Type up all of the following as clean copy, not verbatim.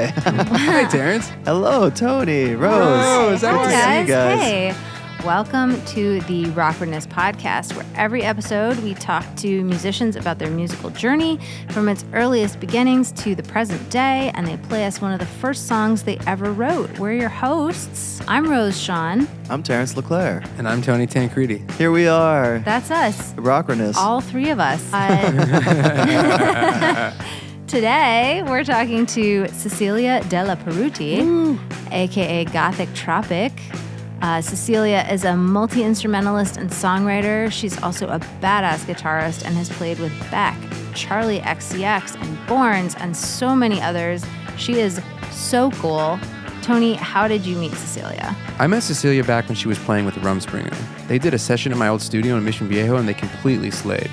Hi. Hi, Terence. Hello, Tony, Rose. Hi, Good to see you guys. Hey. Welcome to the Rockerness podcast, where every episode we talk to musicians about their musical journey from its earliest beginnings to the present day, and they play us one of the first songs they ever wrote. We're your hosts. I'm Rose Sean. I'm Terence LeClaire. And I'm Tony Tancredi. Here we are. That's us. Rockerness. All three of us. Today, we're talking to Cecilia Della Peruti, a.k.a. Gothic Tropic. Cecilia is a multi-instrumentalist and songwriter. She's also a badass guitarist and has played with Beck, Charlie XCX, and Borns, and so many others. She is so cool. Tony, how did you meet Cecilia? I met Cecilia back when she was playing with Rumspringa. They did a session in my old studio in Mission Viejo, and they completely slayed.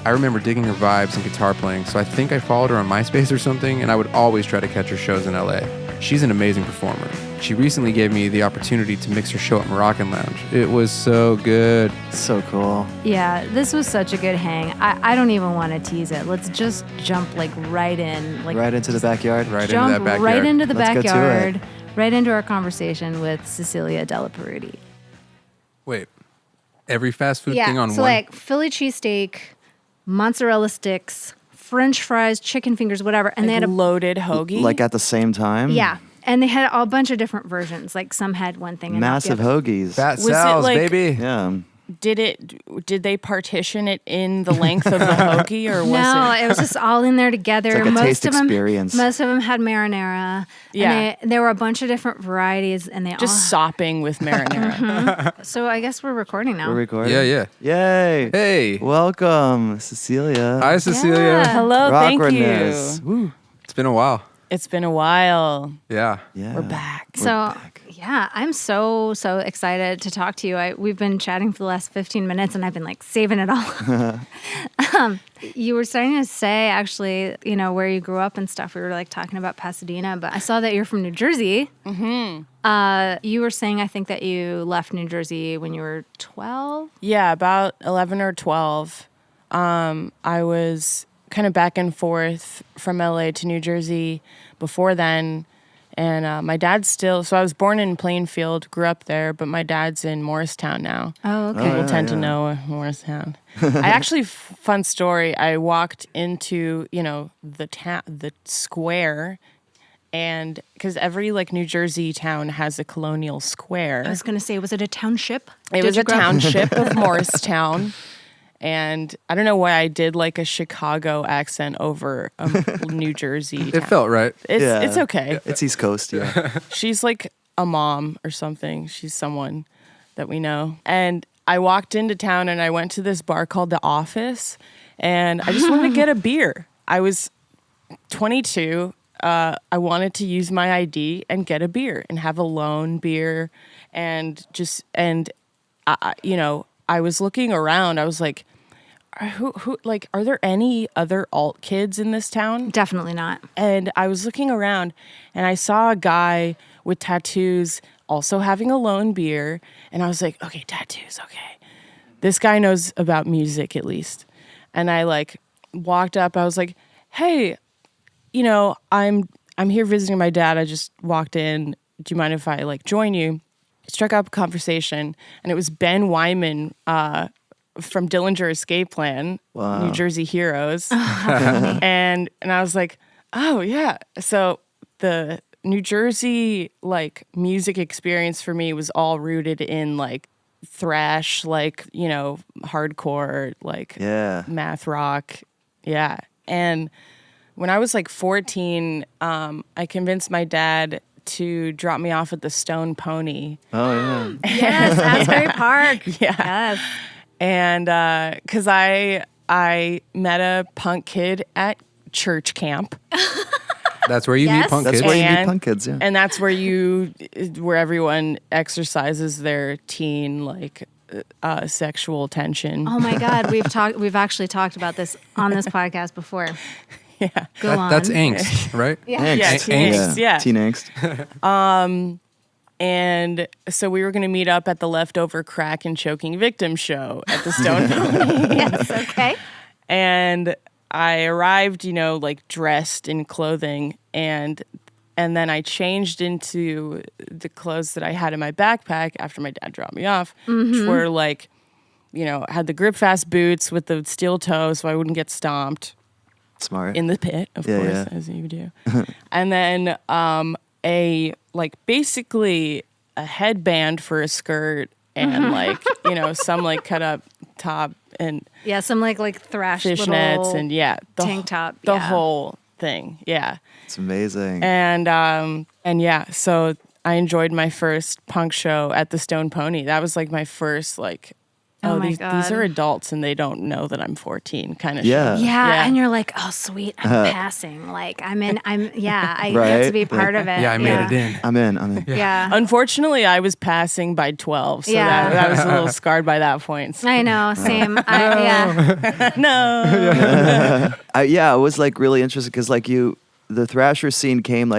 I remember digging her vibes and guitar playing, so I think I followed her on MySpace or something, and I would always try to catch her shows in LA. She's an amazing performer. She recently gave me the opportunity to mix her show at Moroccan Lounge. It was so good. So cool. Yeah, this was such a good hang. I don't even want to tease it. Let's just jump right in. Right into the backyard. Right into Jump that backyard. right into the Let's get to backyard, right into our conversation with Cecilia Della Peruti. Wait, every fast food thing on so one? like Philly cheesesteak, mozzarella sticks, French fries, chicken fingers, whatever, and they had a loaded hoagie. Like at the same time? yeah, and they had a bunch of different versions. Like some had one thing, and not the Massive other. hoagies. Fat Was it Sal's, like- baby. Yeah. Did they partition it in the length of the hoagie, or was No, it? it was just all in there together. It's like a most taste of them, experience. Most of them had marinara. Yeah. and there were a bunch of different varieties, and they Just sopping with marinara? all. So I guess we're recording now. We're recording? Yeah. Yay. Hey. Welcome, Cecilia. Hi, Cecilia. Yeah. Hello, thank Rockerness. you. Woo. It's been a while. It's been a while. Yeah. Yeah. We're back. So back. yeah, I'm so excited to talk to you. We've been chatting for the last 15 minutes, and I've been saving it all. You were starting to say actually, where you grew up and stuff. We were talking about Pasadena, but I saw that you're from New Jersey. Mm-hmm. You were saying I think that you left New Jersey when you were 12. Yeah, about 11 or 12. I was kind of back and forth from LA to New Jersey before then. And my dad's so I was born in Plainfield, grew up there, but my dad's in Morristown now. Oh, okay. People tend to know Morristown. I actually, fun story, I walked into, the square, and because every New Jersey town has a colonial square. I was going to say, was it a township? It Did was you a grow up- township of Morristown. And I don't know why I did a Chicago accent over a New Jersey town. It felt right. It's okay. It's East Coast, yeah. She's like a mom or something. She's someone that we know. And I walked into town and I went to this bar called The Office, and I just wanted to get a beer. I was 22. I wanted to use my ID and get a beer and have a lone beer, I was looking around. I was like, are there any other alt kids in this town? Definitely not. And I was looking around and I saw a guy with tattoos also having a lone beer. And I was like, okay, tattoos, okay. This guy knows about music at least. And I walked up. I was like, hey, I'm here visiting my dad. I just walked in. Do you mind if I join you? Struck up a conversation, and it was Ben Wyman from Dillinger Escape Plan, Wow. New Jersey Heroes. and I was like, oh, yeah. So the New Jersey, music experience for me was all rooted in, thrash, hardcore, Yeah. math rock. Yeah. And when I was 14, I convinced my dad to drop me off at the Stone Pony. Oh, yeah. Yes, Asbury Park. Yeah. Yes. And because I met a punk kid at church camp. That's where you Yes. meet punk That's kids. where you meet And- punk kids, yeah. And that's where everyone exercises their teen, sexual tension. Oh my God, we've actually talked about this on this podcast before. Yeah. Go on. That's angst, right? Yeah. Angst. Yeah, teen angst, yeah. Teen angst. And so we were going to meet up at the Leftover Crack and Choking Victim show at the Stone Pony. Yes, okay. And I arrived, dressed in clothing, and and then I changed into the clothes that I had in my backpack after my dad dropped me off, which were like, had the grip fast boots with the steel toe so I wouldn't get stomped. Smart. In the pit, of course, as you do. And then basically a headband for a skirt and some like cut up top and some like thrash fishnets little and tank top. The whole thing. Yeah. It's amazing. And so I enjoyed my first punk show at the Stone Pony. That was like my first these are adults and they don't know that I'm 14 kind of Yeah. show. Yeah, and you're like, oh sweet, I'm passing. Like I get to be part of it. Yeah, I made it in. I'm in. Yeah. Unfortunately, I was passing by 12, so that was a little scarred by that point. I know, same. No. I was like really interested because the Thrasher scene came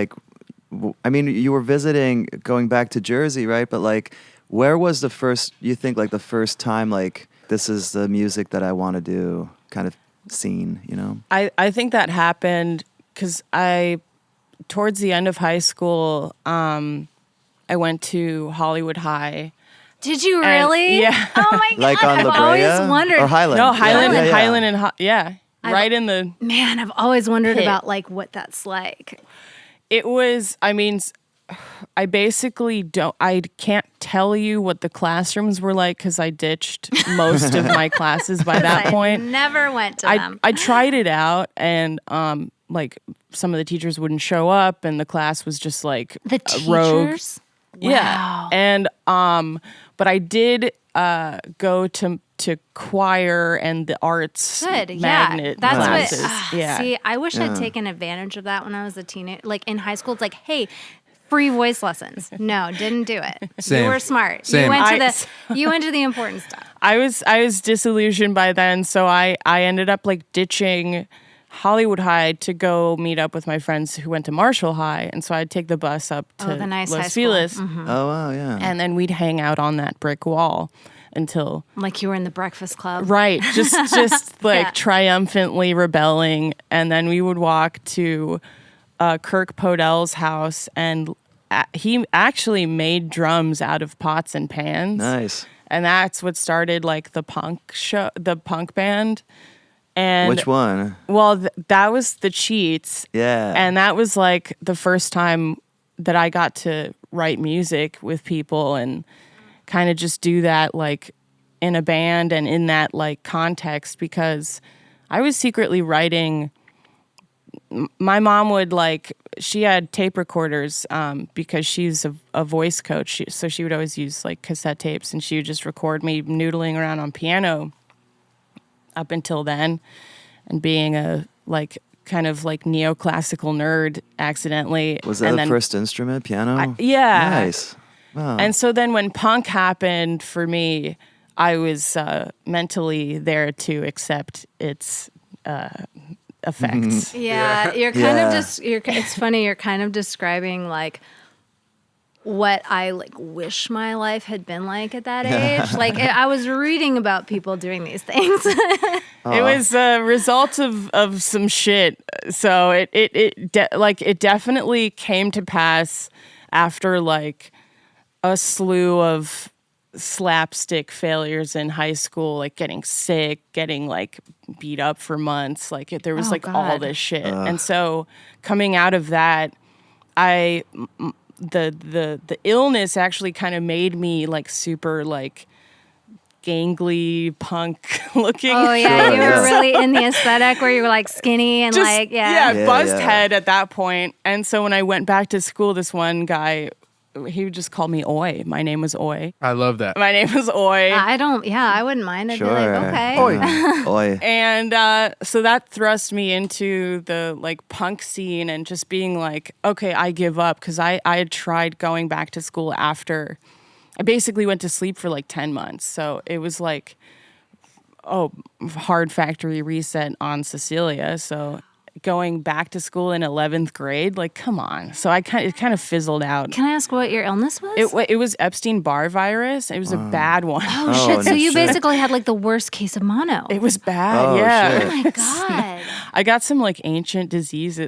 you were visiting, going back to Jersey, right? But where was the first time this is the music that I want to do kind of scene, I think that happened because towards the end of high school, I went to Hollywood High. Did you really? Yeah. Oh my God. Like on La I've always Brea? wondered. Or Highland? No, Highland Yeah, and yeah. Highland and right in the. Man, I've always wondered Pit. about what that's like. It was. I basically I can't tell you what the classrooms were like because I ditched most of my classes by that point. I never went to them. I tried it out and some of the teachers wouldn't show up and the class was just like The rogue. teachers? Yeah. Wow. And but I did go to choir and the arts Good, magnet That's classes. what. Yeah. See, I wish I'd taken advantage of that when I was a teenager. Like in high school, it's like, hey, free voice lessons. No, didn't do it. Same. You were smart. Same. You went to the important stuff. I was disillusioned by then, so I ended up ditching Hollywood High to go meet up with my friends who went to Marshall High, and so I'd take the bus up to the nice high Los school. Feliz, Oh, wow, yeah. and then we'd hang out on that brick wall until Like you were in the Breakfast Club. right, just Yeah. triumphantly rebelling, and then we would walk to Kirk Podell's house, and he actually made drums out of pots and pans. Nice. And that's what started the punk band. And Which one? well, that was the Cheats. Yeah. And that was the first time that I got to write music with people and kind of just do that in a band and in that context, because I was secretly writing. My mom would she had tape recorders because she's a voice coach, so she would always use cassette tapes, and she would just record me noodling around on piano up until then, and being a kind of neoclassical nerd accidentally. Was that and the then, first instrument, piano? Yeah. Nice. Wow. And so then when punk happened for me, I was mentally there to accept its effects. Yeah, you're kind of Yeah. just. It's funny. You're kind of describing what I wish my life had been like at that age. I was reading about people doing these things. It was a result of some shit. So it definitely came to pass after a slew of slapstick failures in high school, getting sick, getting beat up for months. There was Oh, all God. this shit. And so coming out of that, the illness actually kind of made me super gangly punk looking. Oh yeah, Sure, you were yeah. really in the aesthetic where you were skinny and Just, Yeah, buzzed yeah. head at that point. And so when I went back to school, this one guy, he would just call me Oi. My name was Oi. I love that. My name was Oi. I wouldn't mind. I'd Sure. be like, okay. Yeah. Oi. And so that thrust me into the punk scene and just being okay, I give up, because I had tried going back to school after. I basically went to sleep for 10 months. So it was hard factory reset on Cecilia. So going back to school in 11th grade, come on. So it kind of fizzled out. Can I ask what your illness was? It was Epstein-Barr virus. It was a bad one. oh Oh, shit! So no you shit. basically had the worst case of mono. It was bad. Oh, yeah. shit. Oh my god. I got some ancient disease.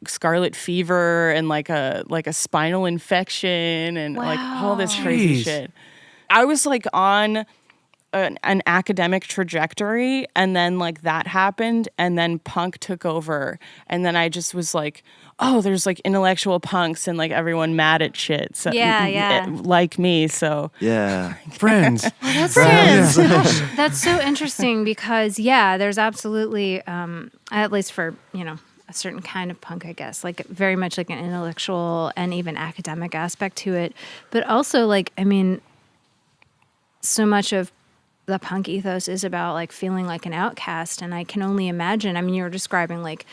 scarlet fever and like a spinal infection and like all this crazy Jeez. shit. I was like on an academic trajectory, and then like that happened, and then punk took over, and then I just was like, oh, there's like intellectual punks and like everyone mad at shit. So like me. So Yeah. Friends. Friends. Gosh, that's so interesting because there's absolutely, at least for a certain kind of punk, I guess, like very much like an intellectual and even academic aspect to it, but also like so much of the punk ethos is about like feeling like an outcast, and I can only imagine. I mean, you were describing like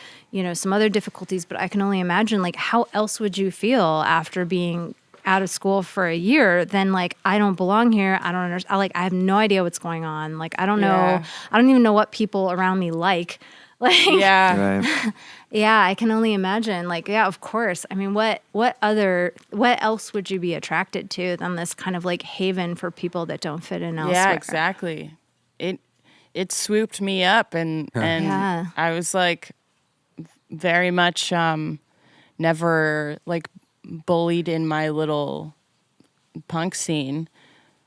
some other difficulties, but I can only imagine like how else would you feel after being out of school for a year? Then like I don't belong here. I don't understand. I have no idea what's going on. Like I don't know. I don't even know what people around me like. Like Right. yeah, I can only imagine. Like, yeah, of course. I mean, what else would you be attracted to than this kind of like haven for people that don't fit in elsewhere? yeah, exactly. It swooped me up, and I was like very much never like bullied in my little punk scene.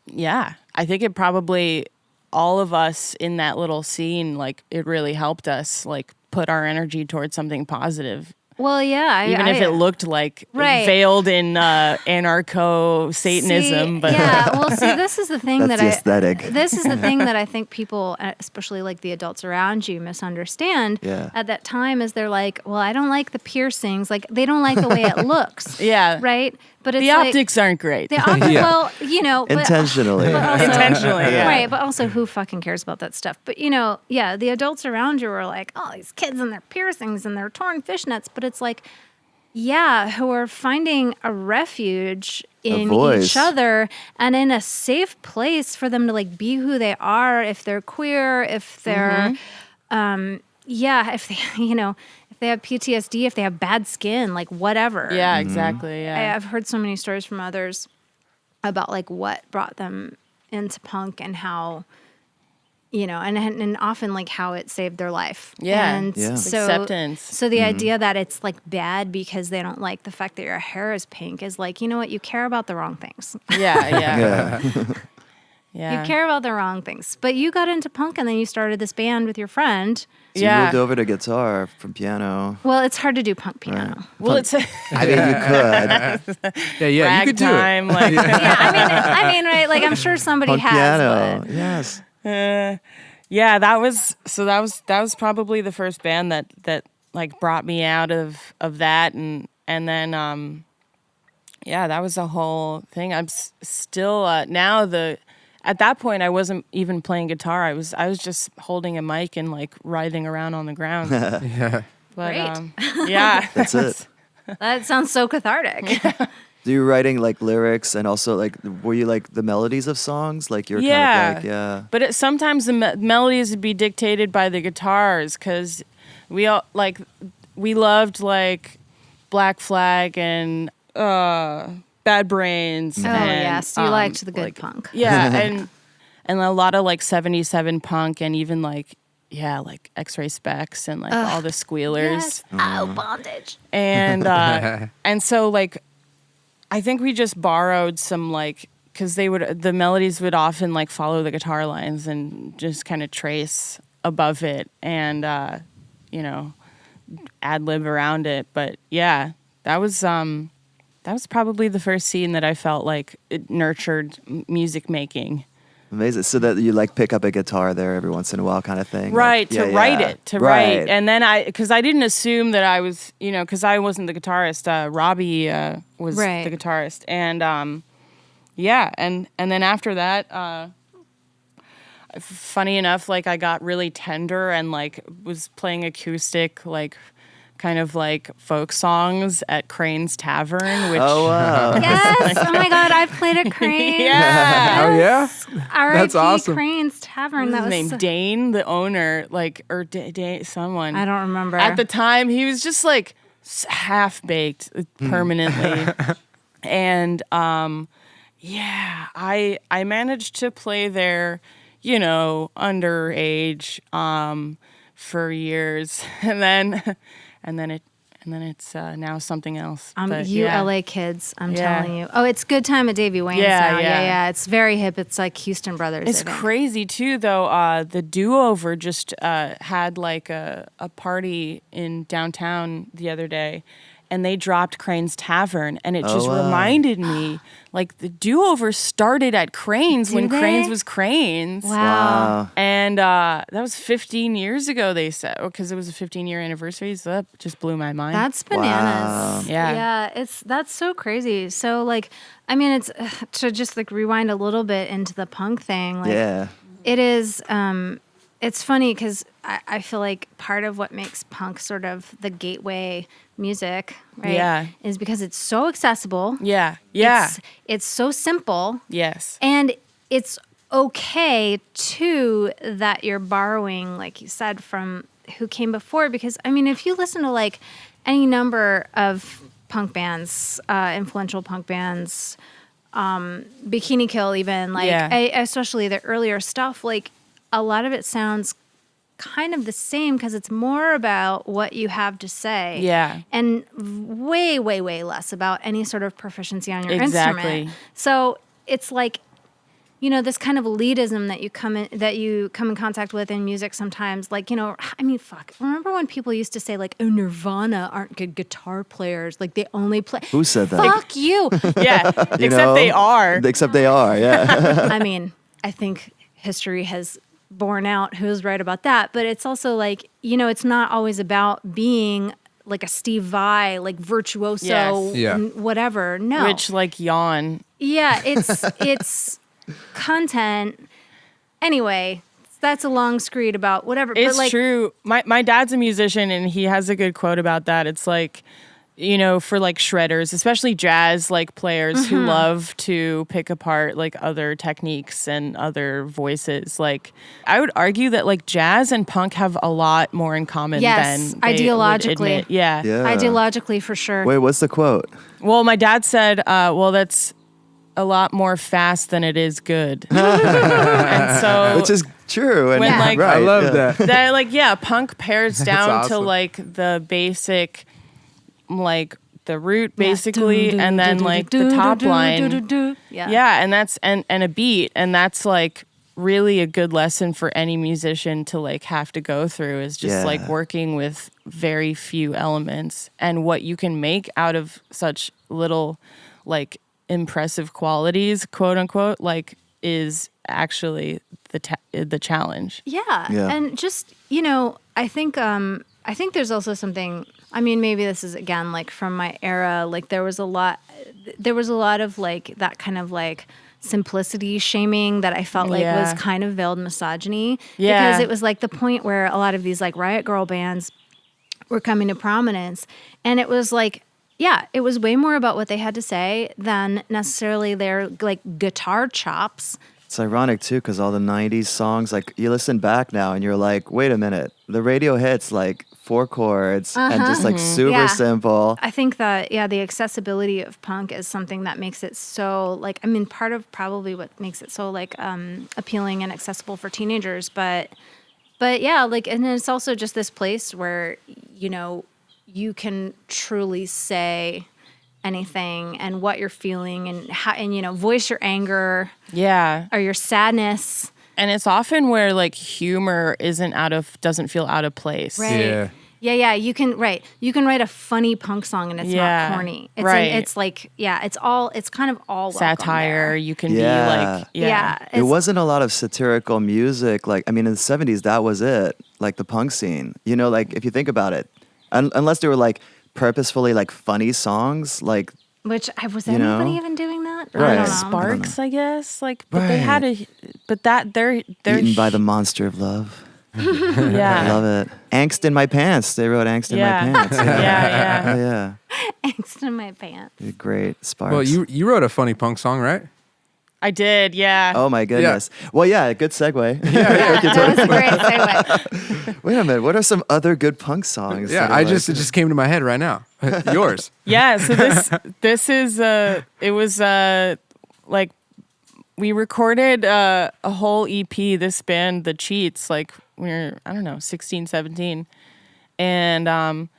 Yeah, I think it probably, all of us in that little scene, like it really helped us like put our energy towards something positive. Well, yeah. Even if it looked like veiled in anarcho-Satanism. But this is the thing That's the aesthetic. This is the thing that I think people, especially like the adults around you, misunderstand at that time is they're like, well, I don't like the piercings. Like they don't like the way it looks. Yeah. Right? But it's the optics aren't great. The optics, well, intentionally. But also, intentionally, yeah. Right, but also who fucking cares about that stuff? But the adults around you are like, oh, these kids and their piercings and their torn fishnets. But it's like, who are finding a refuge in each other and in a safe place for them to like be who they are. If they're queer, if they're, if they, if they have PTSD, if they have bad skin, like whatever. Yeah, exactly. Yeah. I've heard so many stories from others about like what brought them into punk and how, and often like how it saved their life. Yeah. And so acceptance. So the idea that it's like bad because they don't like the fact that your hair is pink is like, you know what? You care about the wrong things. Yeah. You care about the wrong things. But you got into punk and then you started this band with your friend. So you moved over to guitar from piano. Well, it's hard to do punk piano. Right. Well, it's I mean, you could. You could do ragtime, it. like I mean, right? Like I'm sure somebody Punk has. piano. But Yes. that was probably the first band that like brought me out of that, and then that was the whole thing. I'm still now at that point I wasn't even playing guitar. I was just holding a mic and like writhing around on the ground. Yeah. But Great. That's it. that sounds so cathartic. So you were writing like lyrics and also like, were you like the melodies of songs? Like you're kind of like, But sometimes the melodies would be dictated by the guitars because we loved like Black Flag and Bad Brains. Oh, yes. You liked the good punk. Yeah. and a lot of like 77 punk and even like X-Ray Specs and like all the Squealers. Yes. Oh, bondage. And and so like I think we just borrowed some like, because the melodies would often like follow the guitar lines and just kind of trace above it and ad lib around it. But yeah, that was probably the first scene that I felt like it nurtured music making. amazing. So that you like pick up a guitar there every once in a while kind of thing. Right, like, write. And then because I didn't assume that I was, because I wasn't the guitarist. Robbie was the guitarist. And and then after that, funny enough, like I got really tender and like was playing acoustic, like kind of like folk songs at Crane's Tavern, which yes, oh my God, I played at Crane. Yeah. Oh yeah, that's awesome. Crane's Tavern. That was named Dane, the owner, like or Dane, someone. I don't remember. At the time, he was just like half baked permanently, and I managed to play there, underage, for years, and then and then it's now something else. You LA kids, I'm telling you. Oh, it's good time at Davy Wayne's now. Yeah. It's very hip. It's like Houston Brothers. It's crazy too, though. The Do-Over just had like a party in downtown the other day, and they dropped Crane's Tavern, and it just reminded me, like, the Do-Over started at Crane's when Crane's was Crane's. Wow. And that was 15 years ago, they said, because it was a 15-year anniversary, so that just blew my mind. That's bananas. Wow. Yeah. Yeah, that's so crazy. So, like, I mean, it's to just, like, rewind a little bit into the punk thing. Like, it is, it's funny because I feel like part of what makes punk sort of the gateway music, right? Yeah. Is because it's so accessible. Yeah. It's so simple. Yes. And it's okay, too, that you're borrowing, like you said, from who came before. Because, I mean, if you listen to, like, any number of punk bands, influential punk bands, Bikini Kill even, like, especially the earlier stuff, like, a lot of it sounds kind of the same because it's more about what you have to say. Yeah. And way, way, way less about any sort of proficiency on your Exactly. instrument. So it's like, you know, this kind of elitism that you come in contact with in music sometimes. Like, you know, I mean, fuck. Remember when people used to say, like, oh, Nirvana aren't good guitar players. Like, they only play. Who said that? Fuck you. Yeah. Except they are. Except they are, yeah. I mean, I think history has borne out who's right about that. But it's also like, you know, it's not always about being like a Steve Vai, like virtuoso, whatever. No. Which, like, yawn. Yeah, it's content. Anyway, that's a long screed about whatever. It's but like, true. My dad's a musician, and he has a good quote about that. It's like, you know, for like shredders, especially jazz like players who love to pick apart like other techniques and other voices. Like, I would argue that like jazz and punk have a lot more in common than they ideologically. would admit. Yeah. Ideologically, for sure. Wait, what's the quote? Well, my dad said, well, that's a lot more fast than it is good. And so, Which is true. And when, like, right, I love that. that, like, yeah, punk pares down to awesome. like the basic, like the root basically, and then like the top line. Yeah, and that's and a beat, and that's like really a good lesson for any musician to like have to go through, is just like working with very few elements, and what you can make out of such little like impressive qualities, quote unquote, like is actually the challenge. Yeah. And just, you know, I think there's also something, I mean, maybe this is again like from my era, like there was a lot of like that kind of like simplicity shaming that I felt like was kind of veiled misogyny. Yeah. Because it was like the point where a lot of these like Riot Girl bands were coming to prominence, and it was like, yeah, it was way more about what they had to say than necessarily their like guitar chops. It's ironic too, because all the 90s songs, like you listen back now and you're like, wait a minute, the radio hits like 4 chords and just like super simple. I think that, the accessibility of punk is something that makes it so like, I mean, part of probably what makes it so like appealing and accessible for teenagers. But yeah, like, and it's also just this place where, you know, you can truly say anything and what you're feeling and how, and, you know, voice your anger. Yeah. Or your sadness. And it's often where like humor doesn't feel out of place. Right. Yeah. You can write a funny punk song and it's not corny. It's like, it's kind of all satire. You can be like, it wasn't a lot of satirical music. Like, I mean, in the 70s, that was it. Like the punk scene, you know, like if you think about it, unless they were like purposefully like funny songs, like, which was anybody even doing that? Right. I don't know. Sparks, I guess. Like, but they had they're Eaten by the monster of love. Yeah, I love it. Angst in my pants. They wrote Angst in my pants. Yeah. Angst in my pants. Great. Sparks. Well, you wrote a funny punk song, right? I did. Yeah. Oh my goodness. Yeah. Well, good segue. That was a great segue. Wait a minute. What are some other good punk songs? Yeah, it just came to my head right now. Yours. Yeah. So this is it was like we recorded a whole EP. This band, The Cheats, like we were, I don't know, 16, 17, and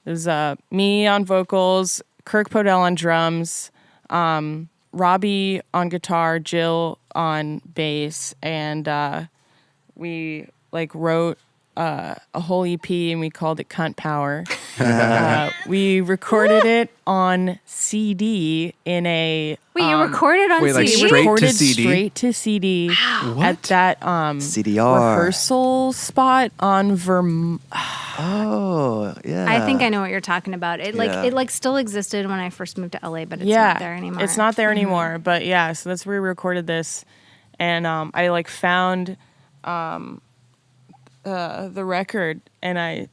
There's me on vocals, Kirk Podell on drums, Robbie on guitar, Jill on bass, and we like wrote a whole EP and we called it Cunt Power. We recorded it on CD in a. Wait, you recorded on wait, like CD? straight to recorded CD? straight to CD What? at that CDR. rehearsal spot on Vermont. Oh, yeah. I think I know what you're talking about. It Yeah. it like still existed when I first moved to LA, but it's Yeah, not there anymore. it's not there anymore. But yeah, so that's where we recorded this, and I like found the record, and I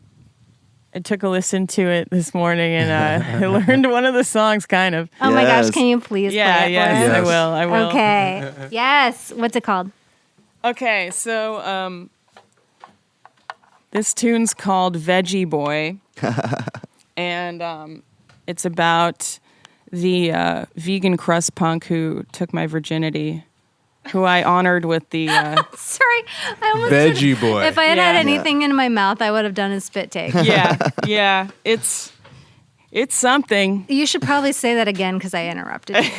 took a listen to it this morning, and I learned one of the songs, kind of. Oh my gosh, Yes. can you please Yeah, play it yes, for us? I will. I will. Okay. Yes. What's it called? Okay, so this tune's called Veggie Boy, and it's about the vegan crust punk who took my virginity, who I honored with the. Sorry. I almost Veggie Boy. If I had Yeah. had anything in my mouth, I would have done a spit take. Yeah, it's something. You should probably say that again because I interrupted you.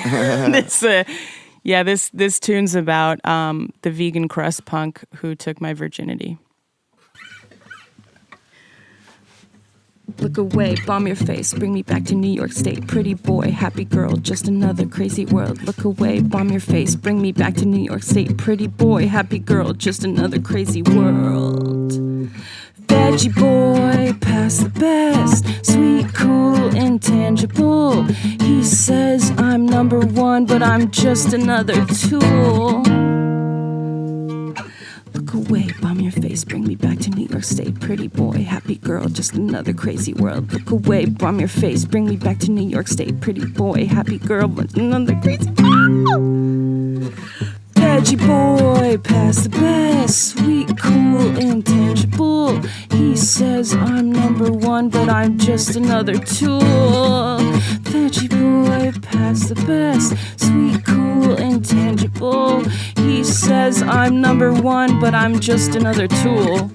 This tune's about the vegan crust punk who took my virginity. Look away, bomb your face, bring me back to New York State. Pretty boy, happy girl, just another crazy world. Look away, bomb your face, bring me back to New York State. Pretty boy, happy girl, just another crazy world. Veggie boy, past the best, sweet, cool, intangible. He says I'm number one, but I'm just another tool. Look away, bomb your face, bring me back to New York State. Pretty boy, happy girl, just another crazy world. Look away, bomb your face, bring me back to New York State. Pretty boy, happy girl, but another crazy world. Veggie boy, past the best, sweet, cool, intangible. He says I'm number one, but I'm just another tool. Veggie boy, past the best, sweet, cool, intangible. He says I'm number one, but I'm just another tool.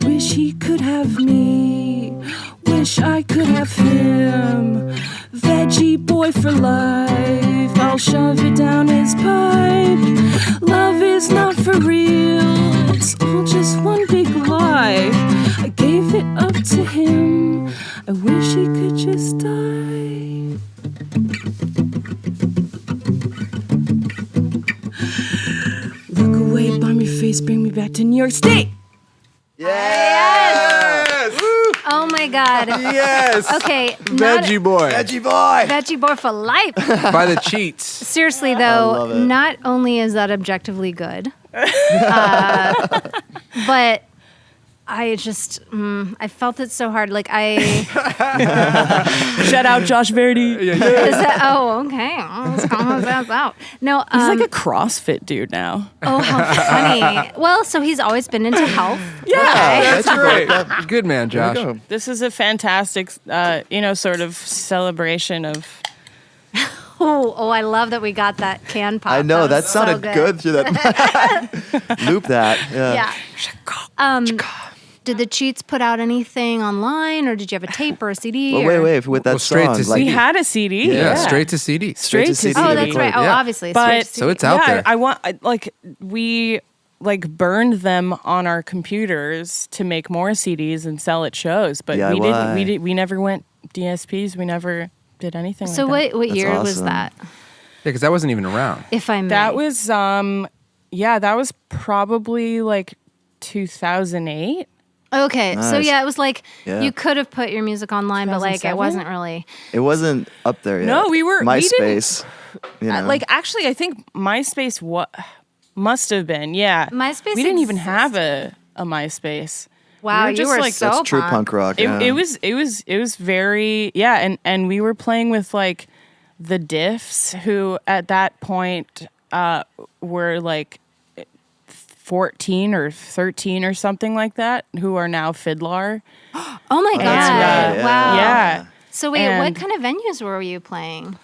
Wish he could have me. Wish I could have him. Veggie boy for life. I'll shove it down his pipe. Love is not for real. It's all just one big lie. I gave it up to him. I wish he could just die. Look away, bomb your face, bring me back to New York State. Yes! Oh my God. Yes. Okay. Veggie Boy. Veggie boy! Veggie boy for life. By the cheats. Seriously, love though, it. not only is that objectively good, but I just, I felt it so hard. Like Shout out Josh Verdi. is that, oh, okay. Let's calm that out. No, He's like a CrossFit dude now. oh, how funny. Well, so he's always been into health. Yeah, that's great. Good man, There you Josh. go. This is a fantastic, sort of celebration of. Oh, I love that we got that can pop. I know, that was so sounded good through that. Loop that. Yeah. Yeah. Did the Cheats put out anything online, or did you have a tape or a CD? Well, or? wait, with that Well, straight song. to like, We had a CD. Yeah, straight to CD. Straight to CD. Oh, CD. that's right. Oh, Yeah. obviously. But straight to So it's CD. out there. we burned them on our computers to make more CDs and sell at shows, but DIY. we never went DSPs. We never did anything. So like that. what year was awesome. that? Yeah, because that wasn't even around. If I may. That was that was probably like 2008. Okay, so Nice. yeah, it was like Yeah. you could have put your music online, but like it 2007? wasn't really. It wasn't up there yet. No, we didn't- MySpace. You know. Actually, I think MySpace must have been. Yeah, MySpace We didn't even have existed. a MySpace. Wow, were you just were like- so That's true punk rock. Yeah. It was very and we were playing with like the Diffs, who at that point were like 14 or 13 or something like that, who are now Fiddler. Oh my god! that's right, Wow. Yeah. So wait, And- what kind of venues were you playing?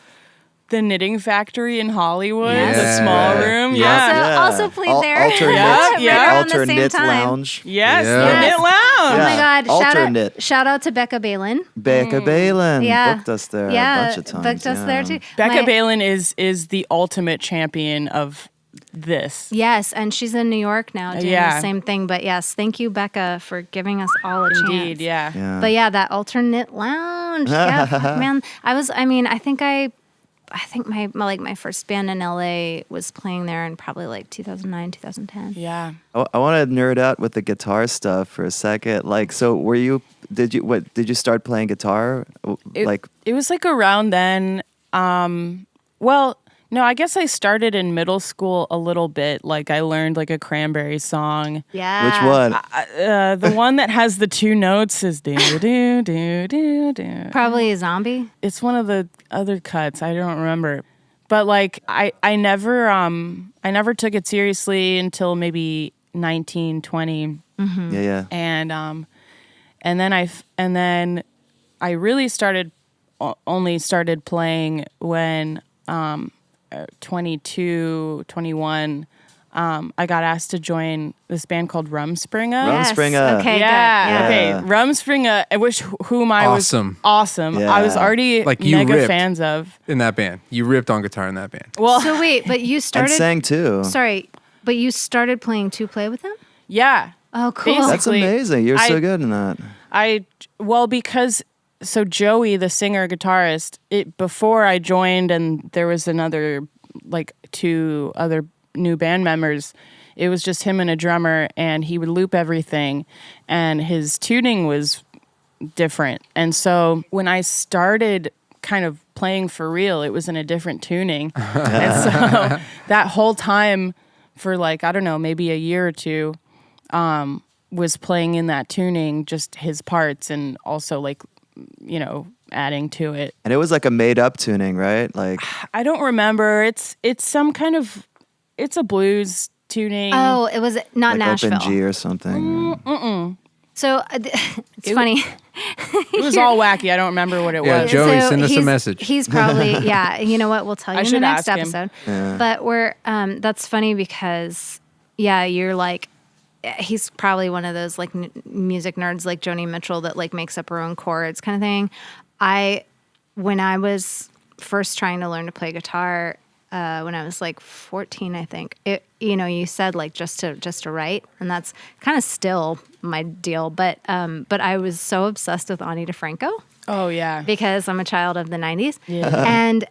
the Knitting Factory in Hollywood, Yes. the small room. Yeah. Also played there. Alternate, Yeah. around the same alternate time. lounge. Yes, Yeah. the Knit Lounge. Oh my Yeah. God! Alternate. Shout out to Becca Balin. Becca Balin Yeah. booked us there Yeah, a bunch of times. booked us there too. Becca My- Balin is the ultimate champion of this. Yes, and she's in New York now doing Yeah. the same thing. But yes, thank you, Becca, for giving us all a Indeed, chance. yeah. Yeah. But yeah, that alternate lounge. Yeah, fuck, man. I think my first band in LA was playing there in probably like 2009, 2010. Yeah. I want to nerd out with the guitar stuff for a second. Like, so did you start playing guitar? It was like around then. Well, no, I guess I started in middle school a little bit. Like I learned like a Cranberry song. Yeah. which one? The one that has the two notes is do do do do do. Probably a zombie. It's one of the other cuts. I don't remember. But like I never took it seriously until maybe 19, 20. Yeah. And then I really only started playing when 22, 21, I got asked to join this band called Rumspringa. Yes. Rumspringa. Okay. Yeah. Good. Yeah. Okay. Rumspringa, whom I Awesome. was awesome. Yeah. I was already Like, you mega ripped. fans of. In that band. You ripped on guitar in that band. Well, So wait, but you And started. sang too. Sorry, but you started playing to play with them? yeah. Oh, cool. Basically. That's amazing. You're so good in that. Because Joey, the singer guitarist, before I joined, and there was another like two other new band members. It was just him and a drummer, and he would loop everything, and his tuning was different. And so when I started kind of playing for real, it was in a different tuning. And so that whole time for like, I don't know, maybe a year or two, was playing in that tuning, just his parts, and also like, adding to it. And it was like a made up tuning, right? Like, I don't remember. It's some kind of, it's a blues tuning. Oh, it was not like Nashville. open G or something. So it's funny. It was all wacky. I don't remember what it Yeah, was. Joey, send us a he's- message. He's probably You know what? We'll tell you in the should next ask him. episode. But we're that's funny because you're like he's probably one of those like music nerds like Joni Mitchell that like makes up her own chords kind of thing. When I was first trying to learn to play guitar. When I was like 14, I think you said like just to write, and that's kind of still my deal. But I was so obsessed with Ani DeFranco Oh, yeah. because I'm a child of the 90s, Yeah. and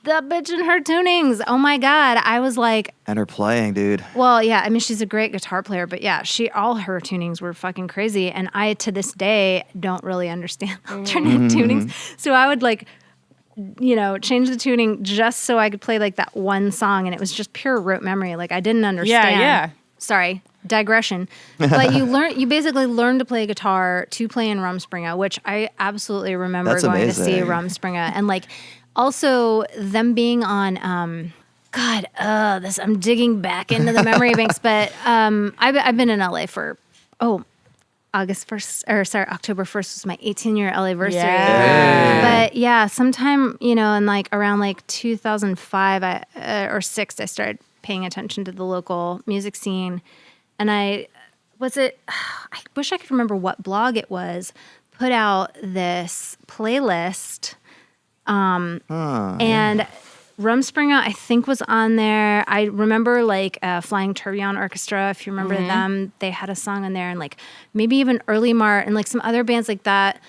the bitch and her tunings. Oh my God, I was like, And her playing, dude. well, yeah. I mean, she's a great guitar player, but yeah, all her tunings were fucking crazy, and I to this day don't really understand alternate tunings. So I would like. Change the tuning just so I could play like that one song, and it was just pure rote memory. Like I didn't understand. Yeah. Sorry, digression. But you basically learn to play guitar to play in Rumspringa, which I absolutely remember That's going to see amazing. Rumspringa, and like also them being on. I'm digging back into the memory banks, but I've been in LA for October 1st was my 18-year LA-versary. Yeah. But yeah, sometime, in like around like 2005 or 6, I started paying attention to the local music scene. And I wish I could remember what blog it was, put out this playlist. And Rumspringa, I think, was on there. I remember like Flying Tourbillon Orchestra, if you remember them. They had a song on there, and like maybe even Early Mart and like some other bands like that.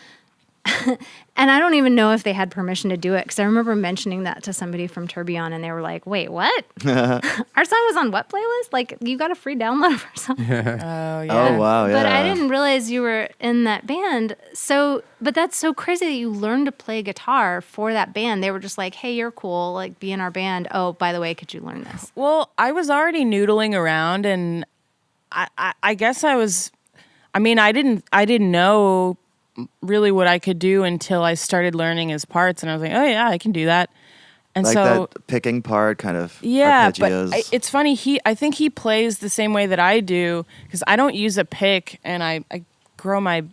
And I don't even know if they had permission to do it, because I remember mentioning that to somebody from Tourbillon, and they were like, wait, what? Our song was on what playlist? Like, you got a free download of our song. Oh, yeah. Oh, wow. Yeah. But I didn't realize you were in that band. But that's so crazy that you learned to play guitar for that band. They were just like, hey, you're cool. Like, be in our band. Oh, by the way, could you learn this? Well, I was already noodling around, and I guess I didn't know really what I could do until I started learning his parts, and I was like, oh yeah, I can do that. And like so that picking part kind of but arpeggios. it's funny. I think he plays the same way that I do, because I don't use a pick, and I grow my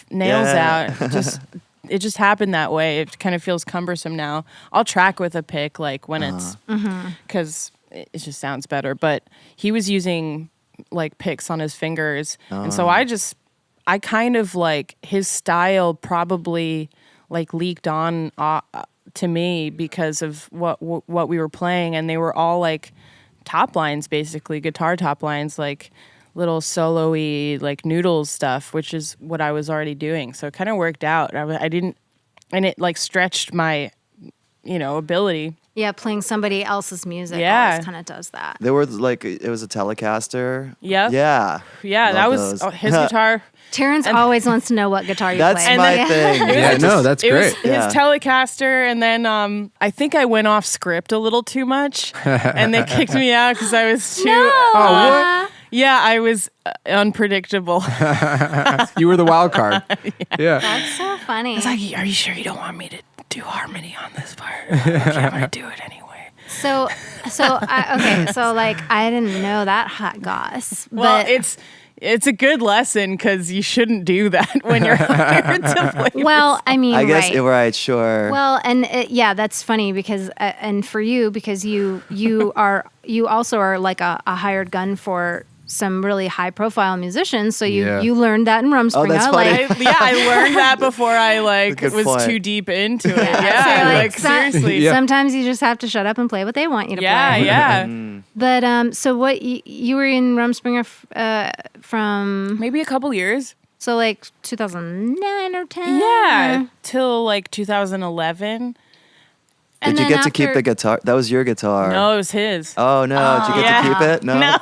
nails Yeah. out just it just happened that way. It kind of feels cumbersome now. I'll track with a pick like when it's because it just sounds better. But he was using like picks on his fingers, and so I kind of like his style probably like leaked on to me because of what we were playing, and they were all like top lines, basically guitar top lines, like little solo-y like noodles stuff, which is what I was already doing. So it kind of worked out. I didn't, and it like stretched my, ability. Yeah, playing somebody else's music Yeah. always kind of does that. There was like it was a Telecaster. Yep. Yeah. Yeah, that was his guitar. Terrence always wants to know what guitar you That's play. my thing. Yeah, no, that's It great. was his Telecaster, and then I think I went off script a little too much, and they kicked me out because I was too. what? Yeah, I was unpredictable. You were the wild card. Yeah. That's so funny. It's like, are you sure you don't want me to do harmony on this part? I'm gonna do it anyway. So like I didn't know that hot goss. Well, But it's a good lesson because you shouldn't do that when you're hired to play. well, I mean, I guess right. right, sure. Well, and that's funny because and for you because you also are like a hired gun for some really high profile musicians. So you learned that in Rumspringa. that's funny. I learned that before I like Good was point. too deep into it. So Yeah, you're like seriously. Yeah. Sometimes you just have to shut up and play what they want you to Yeah, play. yeah. But so what you were in Rumspringa from Maybe a couple years. so like 2009 or 10? Yeah, till like 2011. And Did you then get to keep after- the guitar? That was your guitar. No, it was his. Oh no! Did you get to keep it? No.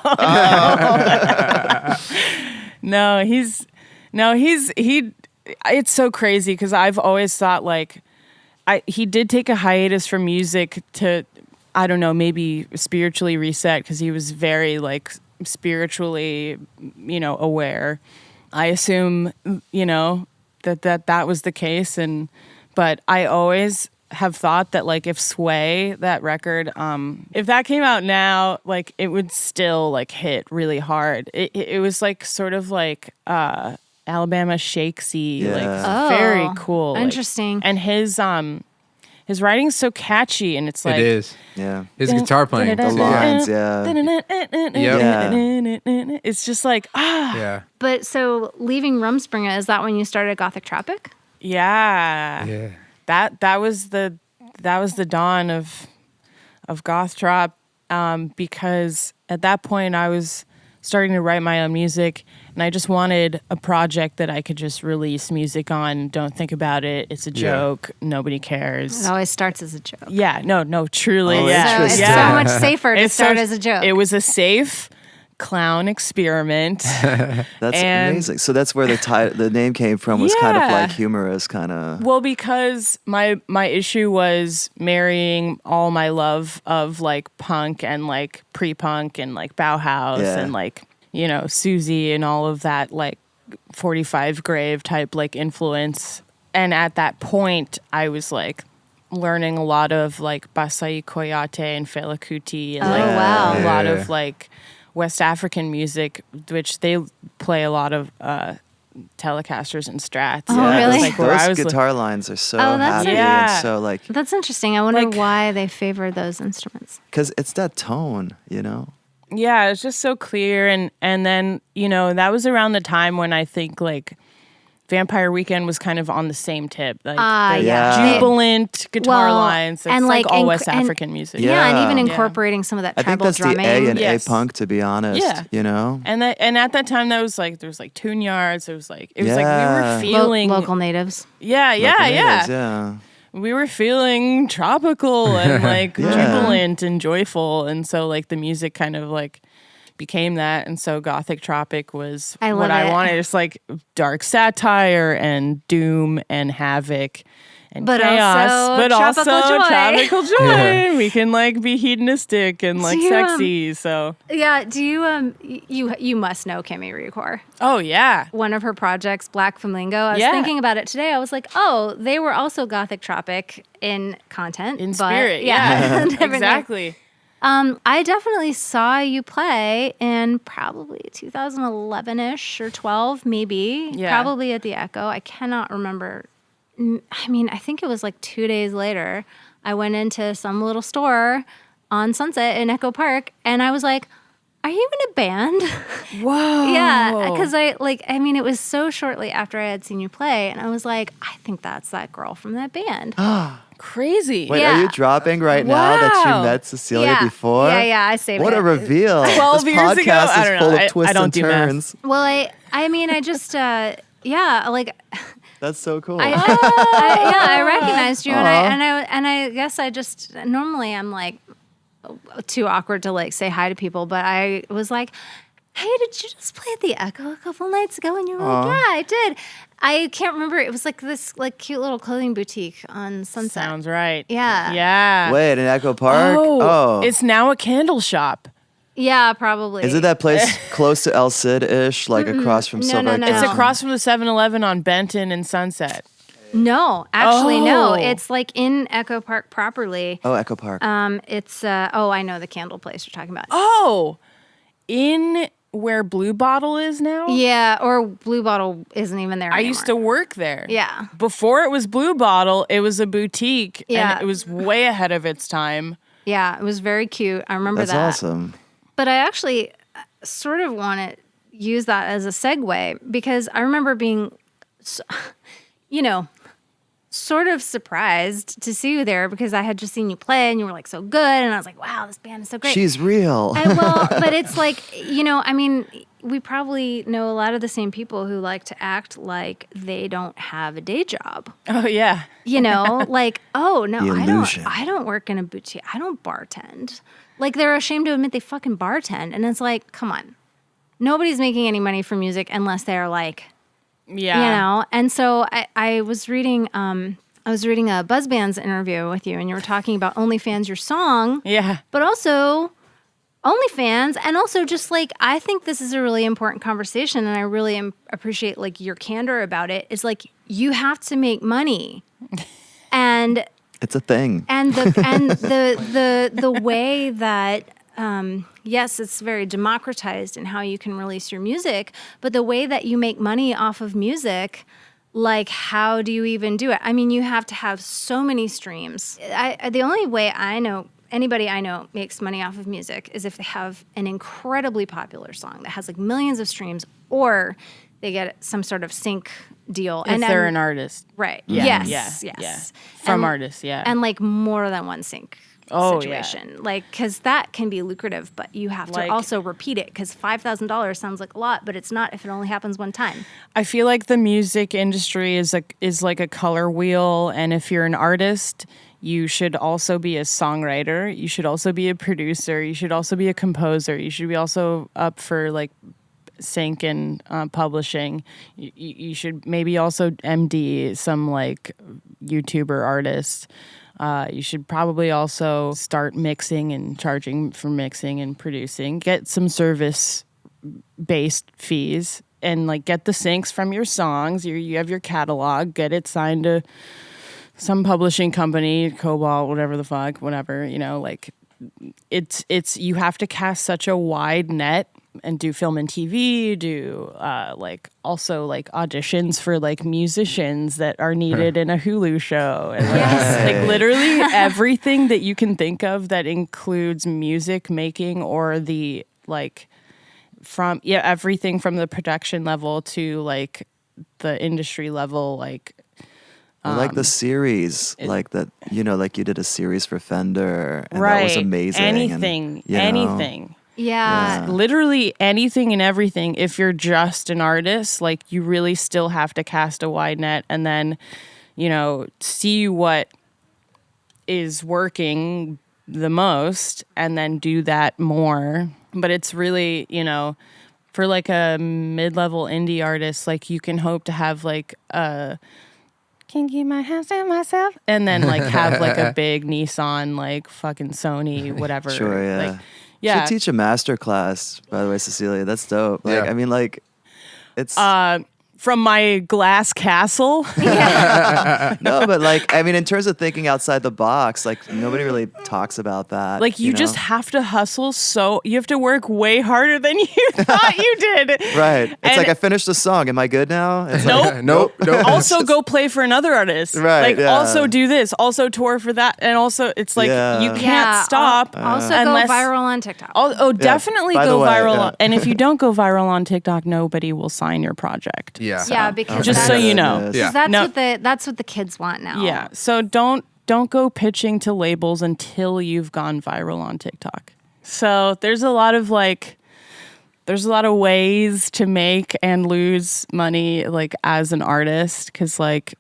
No, it's so crazy because I've always thought like he did take a hiatus from music to, I don't know, maybe spiritually reset because he was very like spiritually, aware. I assume, that was the case. But I always have thought that like if Sway, that record, if that came out now, like it would still like hit really hard. It was like sort of like Alabama Shakesy, Yeah. like very cool. like- Interesting. and his writing's so catchy, and it's like It is. Yeah. His guitar playing. The lines, yeah. It's just like Yeah. But so leaving Rumspringa, is that when you started Gothic Tropic? yeah. Yeah. That was the dawn of goth trop, because at that point I was starting to write my own music, and I just wanted a project that I could just release music on. Don't think about it. It's a joke. Nobody cares. It always starts as a joke. Yeah. No. Truly. Oh, yeah. So it's interesting. so much safer to It's start so- as a joke. It was a safe clown experiment. That's And- amazing. So that's where the name came from. Was kind of Yeah. like humorous, kind of. Well, because my issue was marrying all my love of like punk and like pre-punk and like Bauhaus Yeah. and like, Susie and all of that like 45 Grave type like influence. And at that point I was like learning a lot of like Basai Koyate and Fela Kuti and Oh, like wow. a lot Yeah. of like West African music, which they play a lot of Telecasters and Strats. Oh, Yeah, really? Those, Like where I those was guitar lines are so Oh, that's happy Yeah. and so like, That's interesting. I wonder Like- why they favor those instruments. because it's that tone, you know. Yeah, it's just so clear, and then that was around the time when I think like Vampire Weekend was kind of on the same tip, like the yeah. jubilant guitar Well, lines. It's and, like like, all and- West and- African music. Yeah, and even Yeah. incorporating some of that I think tribal that's drumming. the A and Yes. A punk, to be honest. Yeah. You know. And at that time, there was like Tune Yards. It was like we Yeah. were feeling local natives. yeah, Local natives, yeah. we were feeling tropical and like Yeah. jubilant and joyful, and so like the music kind of like became that, and so Gothic Tropic was I love what I it. wanted. It's like dark satire and doom and havoc and But chaos, also but tropical also joy. tropical joy. Yeah. We can like be hedonistic and like Do you, sexy. So Yeah, do you you must know Kimmy Recore. oh yeah, One of her projects, Black Flamingo. I was Yeah. thinking about it today. I was like, oh, they were also Gothic Tropic in content. in but- spirit, Yeah. Different name. exactly. I definitely saw you play in probably 2011-ish or 12, maybe. Yeah. Probably at the Echo. I cannot remember I mean, I think it was like 2 days later, I went into some little store on Sunset in Echo Park, and I was like, "Are you in a band?" Whoa. Yeah, because it was so shortly after I had seen you play, and I was like, "I think that's that girl from that band." Crazy. Wait, Yeah. are you dropping right now that Wow. you met Cecilia Yeah. before? Yeah, I saved What it. a reveal. 12 this years podcast ago? I is don't full know. of twists I don't and do math. turns. Well, I just, like, That's so cool. I recognized you, and I guess I just normally I'm like too awkward to like say hi to people, but I was like, "Hey, did you just play at the Echo a couple nights ago?" And you were like, "Yeah, I did." I can't remember. It was like this like cute little clothing boutique on Sunset. Sounds right. Yeah. Yeah. Wait, in Echo Park? Oh, it's now a candle shop. Yeah, probably. Is it that place close to El Cid-ish, like across from No, Silver no. It's Town? across from the 7-Eleven on Benton and Sunset. No, actually, no. Oh. It's like in Echo Park properly. Oh, Echo Park. It's I know the candle place you're talking about. Oh, in where Blue Bottle is now? Yeah, or Blue Bottle isn't even there I anymore. used to work there. Yeah. Before it was Blue Bottle, it was a boutique. Yeah. And it was way ahead of its time. Yeah, it was very cute. I remember That's that. awesome. But I actually sort of want to use that as a segue because I remember being, sort of surprised to see you there because I had just seen you play and you were like so good. And I was like, wow, this band is so great. She's real. And but it's like, we probably know a lot of the same people who like to act like they don't have a day job. Oh, yeah. Like, oh no, The illusion. I don't work in a boutique. I don't bartend. Like they're ashamed to admit they fucking bartend. And it's like, come on. Nobody's making any money from music unless they're like, Yeah. And so I was reading a Buzz Band's interview with you and you were talking about OnlyFans, your song. Yeah. But also OnlyFans, and also just like I think this is a really important conversation, and I really appreciate like your candor about it. Is like you have to make money, and It's a thing. and the way that yes, it's very democratized in how you can release your music, but the way that you make money off of music. Like, how do you even do it? I mean, you have to have so many streams. The only way anybody I know makes money off of music is if they have an incredibly popular song that has like millions of streams, or they get some sort of sync deal. If they're an artist. Right. Yeah. Yes. Yeah. Yes. Yeah. From And- artists, yeah. And like more than one sync Oh, situation. Like, because that can be lucrative, but you have to Like- also repeat it because $5,000 sounds like a lot, but it's not if it only happens one time. I feel like the music industry is like a color wheel, and if you're an artist, you should also be a songwriter. You should also be a producer. You should also be a composer. You should be also up for like sync and publishing. You should maybe also MD some like YouTuber artists. You should probably also start mixing and charging for mixing and producing. Get some service-based fees and like get the syncs from your songs. You have your catalog. Get it signed to some publishing company, Cobalt, whatever the fuck, whatever. Like it's you have to cast such a wide net and do film and TV, do like also like auditions for like musicians that are needed in a Hulu show. And like literally everything that you can think of that includes music making or the like everything from the production level to like the industry level, like Or like the series, like that, like you did a series for Fender, and right. that was amazing. Anything. Yeah. Literally anything and everything. If you're just an artist, like you really still have to cast a wide net and then, see what is working the most and then do that more. But it's really, for like a mid-level indie artist, like you can hope to have like a can keep my hands to myself and then like have like a big Nissan, like fucking Sony, whatever. Sure, yeah. Like, yeah. Should teach a master class, by the way, Cecilia. That's dope. Like, Yeah. I mean, like, it's from my glass castle. No, but like, I mean, in terms of thinking outside the box, like nobody really talks about that. Like you know? just have to hustle, so you have to work way harder than you thought you did. Right. It's And- like I finished the song. Am I good now? It's Nope. Nope. Also go play for another artist. Right, Like yeah. also do this, also tour for that. And also it's like Yeah. you can't Yeah, stop. Also unless- go viral on TikTok. Definitely by the go way, viral. yeah. And if you don't go viral on TikTok, nobody will sign your project. Yeah. yeah, because Just so that's- you know. Yeah. that's No. that's what the kids want now. Yeah. So don't go pitching to labels until you've gone viral on TikTok. So there's a lot of ways to make and lose money like as an artist, because like,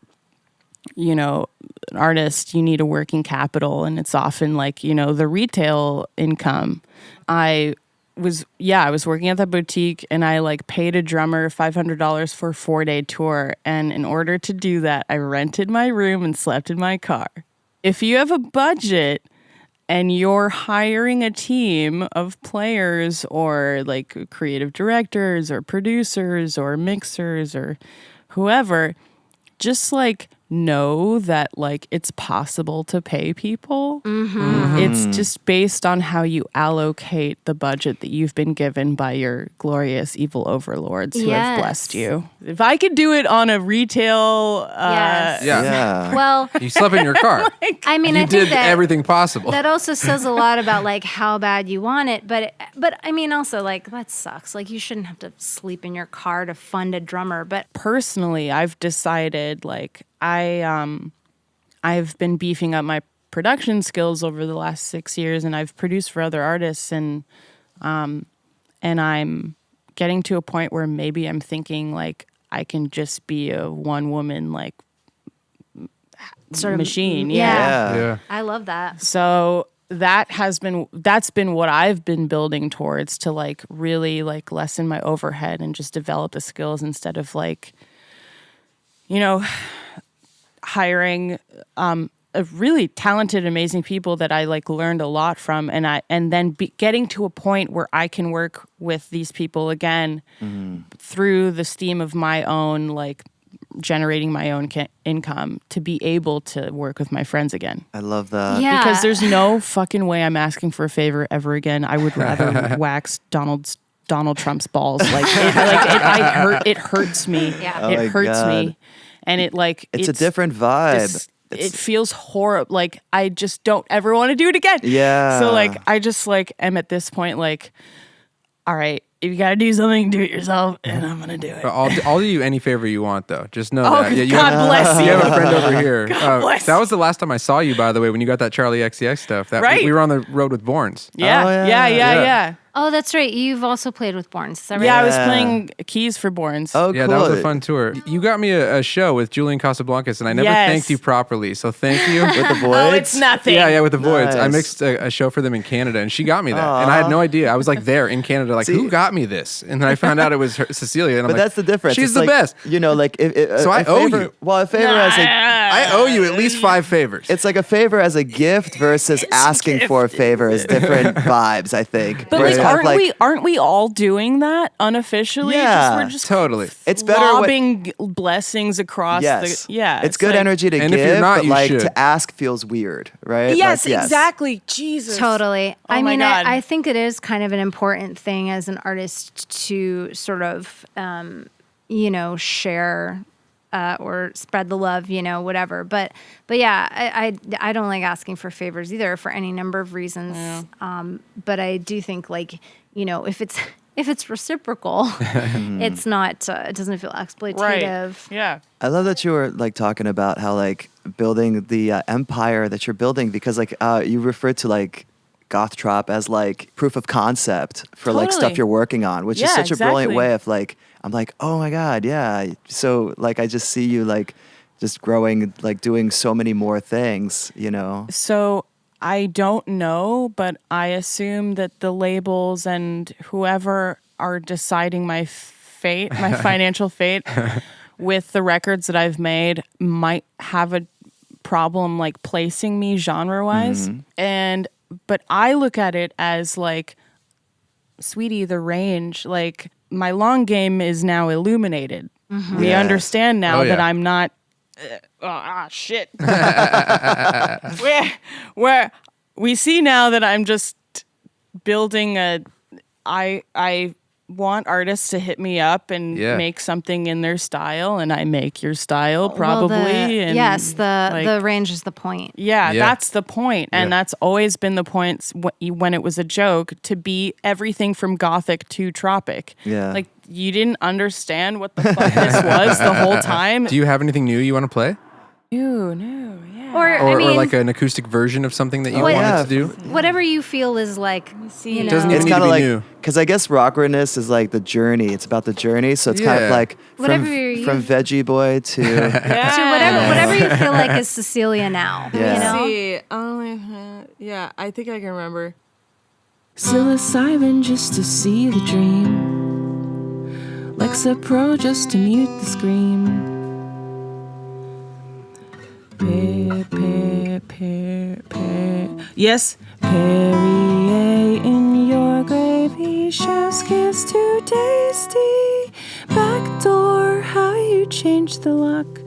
you know, an artist, you need a working capital, and it's often like, you know, the retail income. I was working at that boutique, and I like paid a drummer $500 for a 4-day tour. And in order to do that, I rented my room and slept in my car. If you have a budget and you're hiring a team of players or like creative directors or producers or mixers or whoever, just like know that like it's possible to pay people. It's just based on how you allocate the budget that you've been given by your glorious evil overlords who have Yes. blessed you. If I could do it on a retail Yes. Yeah. Yeah. Well, You slept in your car. I mean, You I think did that everything possible. that also says a lot about like how bad you want it. But I mean, also like that sucks. Like you shouldn't have to sleep in your car to fund a drummer. But Personally, I've decided like I've been beefing up my production skills over the last 6 years, and I've produced for other artists, and I'm getting to a point where maybe I'm thinking like I can just be a one woman like sort of machine. Yeah. Yeah. I love that. So that's been what I've been building towards, to like really like lessen my overhead and just develop the skills instead of like, you know, hiring a really talented, amazing people that I like learned a lot from, and then getting to a point where I can work with these people again through the steam of my own like generating my own income to be able to work with my friends again. I love that. Yeah. Because there's no fucking way I'm asking for a favor ever again. I would rather wax Donald Trump's balls. It hurts me. Yeah. Oh It my hurts God. me. And it like It's a different vibe. it feels horrible. Like I just don't ever want to do it again. Yeah. So like I just like am at this point like, all right, if you gotta do something, do it yourself, and I'm gonna do it. But I'll do you any favor you want, though. Just know Oh, that. Yeah, you God have, bless you. You have a friend over here. bless That was the last time I saw you, by the way, when you got that Charlie XCX stuff. That Right. we were on the road with Borns. Yeah, Oh, yeah. yeah, Yeah. yeah. Oh, that's right. You've also played with Borns. Is that right? Yeah, I was Yeah. playing keys for Borns. Oh, Yeah, cool. that was a fun tour. You got me a show with Julian Casablancas, and I never Yes. thanked you properly. So thank you. With the voids. Oh, it's nothing. Yeah, with the Voids. I Nice. mixed a show for them in Canada, and she got me that. And I had no idea. I was like there in Canada, like, See- who got me this? And then I found out it was her, Cecilia. And I'm But like, that's the difference. She's It's the like, best. You know, like So I owe favor, you. Well, a favor as a I owe you at least 5 favors. it's like a favor as a gift versus asking for a favor is different vibes, I think. But Where like, it's kind of aren't we all doing that unofficially? Yeah, we're just totally. It's better when- lobbing blessings across Yes. the yeah. It's good like- energy to And give, if you're not, but you like should. to ask feels weird, right? Yes, Like, exactly. Jesus. Totally. Oh I my mean, God. I think it is kind of an important thing as an artist to sort of, share or spread the love, whatever. But yeah, I don't like asking for favors either for any number of reasons. But I do think like, if it's reciprocal, it's not, it doesn't feel exploitative. Right. Yeah. I love that you were like talking about how like building the empire that you're building, because like you referred to like Goth Trop as like proof of concept for like Totally. stuff you're working on, which is Yeah, such a brilliant exactly. way of like, I'm like, oh my God, yeah. So like I just see you like just growing, like doing so many more things, So I don't know, but I assume that the labels and whoever are deciding my fate, my financial fate with the records that I've made might have a problem like placing me genre-wise. But I look at it as like, sweetie, the range, like my long game is now illuminated. We Yes. understand now Oh, yeah. that I'm not. Shit. where we see now that I'm just building I want artists to hit me up and Yeah. make something in their style, and I make your style Well, probably. and the range is the point. Yeah, Yeah. that's the point. And Yeah. that's always been the point when it was a joke, to be everything from Gothic to Tropic. Yeah. Like, you didn't understand what the fuck this was the whole time. Do you have anything new you want to play? No, yeah. Or, Or, I mean, or like an acoustic version of something that you What- wanted yeah. to do? whatever you feel is like, you know. Doesn't even It's need to kind be of like, new. because I guess rockerness is like the journey. It's about the journey. So it's kind Yeah. of like Whatever you- from Veggie Boy to So whatever you feel like is Cecilia now. Yeah. You know? See, yeah, I think I can remember. Psilocybin just to see the dream. Lexa Pro just to mute the scream. Yes. Perrier in your gravy. Chef's kiss too tasty. Backdoor, how you changed the lock.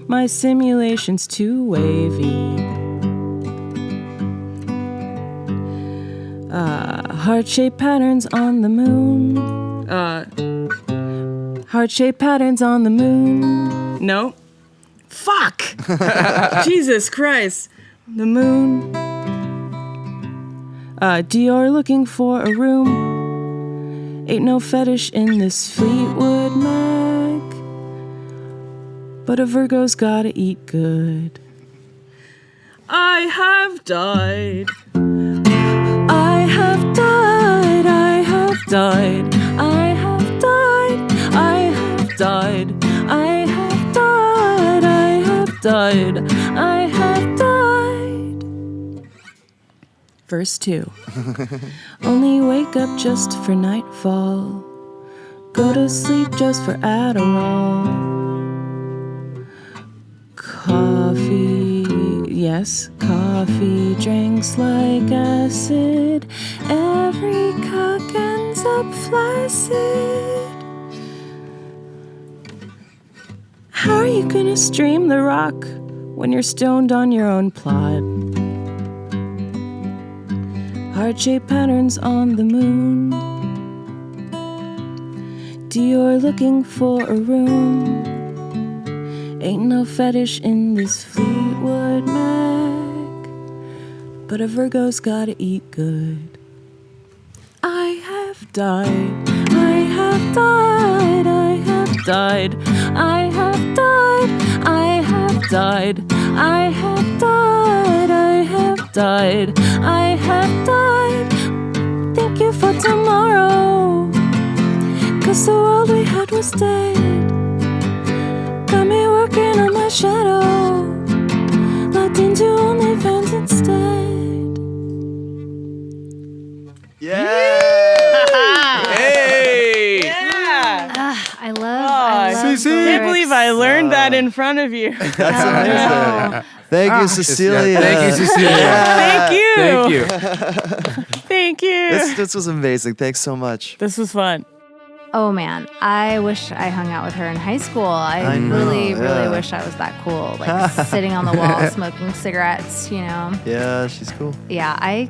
My simulation's too wavy. Heart-shaped patterns on the moon. Heart-shaped patterns on the moon. No. Fuck. Jesus Christ. The moon. Dior looking for a room. Ain't no fetish in this Fleetwood Mac. But a Virgo's gotta eat good. I have died. I have died, I have died, I have died, I have died, I have died, I have died, I have died. Verse 2. Only wake up just for nightfall. Go to sleep just for Adderall. Coffee, yes, coffee drinks like acid. Every cock ends up flaccid. How are you gonna stream The Rock when you're stoned on your own plot? Heart-shaped patterns on the moon. Dior looking for a room. Ain't no fetish in this Fleetwood Mac. But a Virgo's gotta eat good. I have died, I have died, I have died, I have died, I have died, I have died, I have died, I have died. Thank you for tomorrow, 'cause the world we had was dead. Got me working on my shadow, locked into OnlyFans instead. Hey! I love I can't believe I learned that in front of you. That's amazing. Thank you, Cecilia. Thank you, Cecilia. Thank you. Thank you. Thank you. This was amazing. Thanks so much. This was fun. Oh man, I wish I hung out with her in high school. I know, really yeah. wish I was that cool. Like sitting on the wall smoking cigarettes, you know? Yeah, she's cool. Yeah, I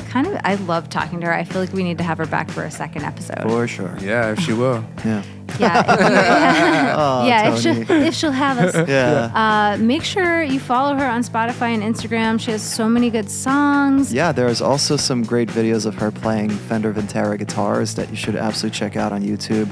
love talking to her. I feel like we need to have her back for a second episode. For sure. Yeah, if she will. Yeah. Yeah, Oh, yeah. Tony. If she'll have us. Yeah. Make sure you follow her on Spotify and Instagram. She has so many good songs. Yeah, there's also some great videos of her playing Fender Ventera guitars that you should absolutely check out on YouTube.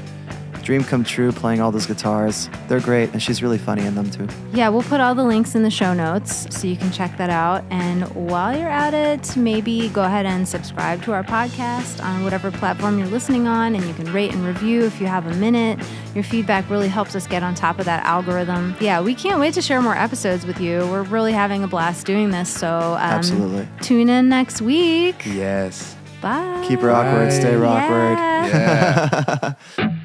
Dream come true playing all those guitars. They're great, and she's really funny in them too. Yeah, we'll put all the links in the show notes so you can check that out. And while you're at it, maybe go ahead and subscribe to our podcast on whatever platform you're listening on, and you can rate and review if you have a minute. Your feedback really helps us get on top of that algorithm. Yeah, we can't wait to share more episodes with you. We're really having a blast doing this, so Absolutely. tune in next week. Yes. Bye. Keep her awkward, stay Bye. awkward. Yeah. Yeah.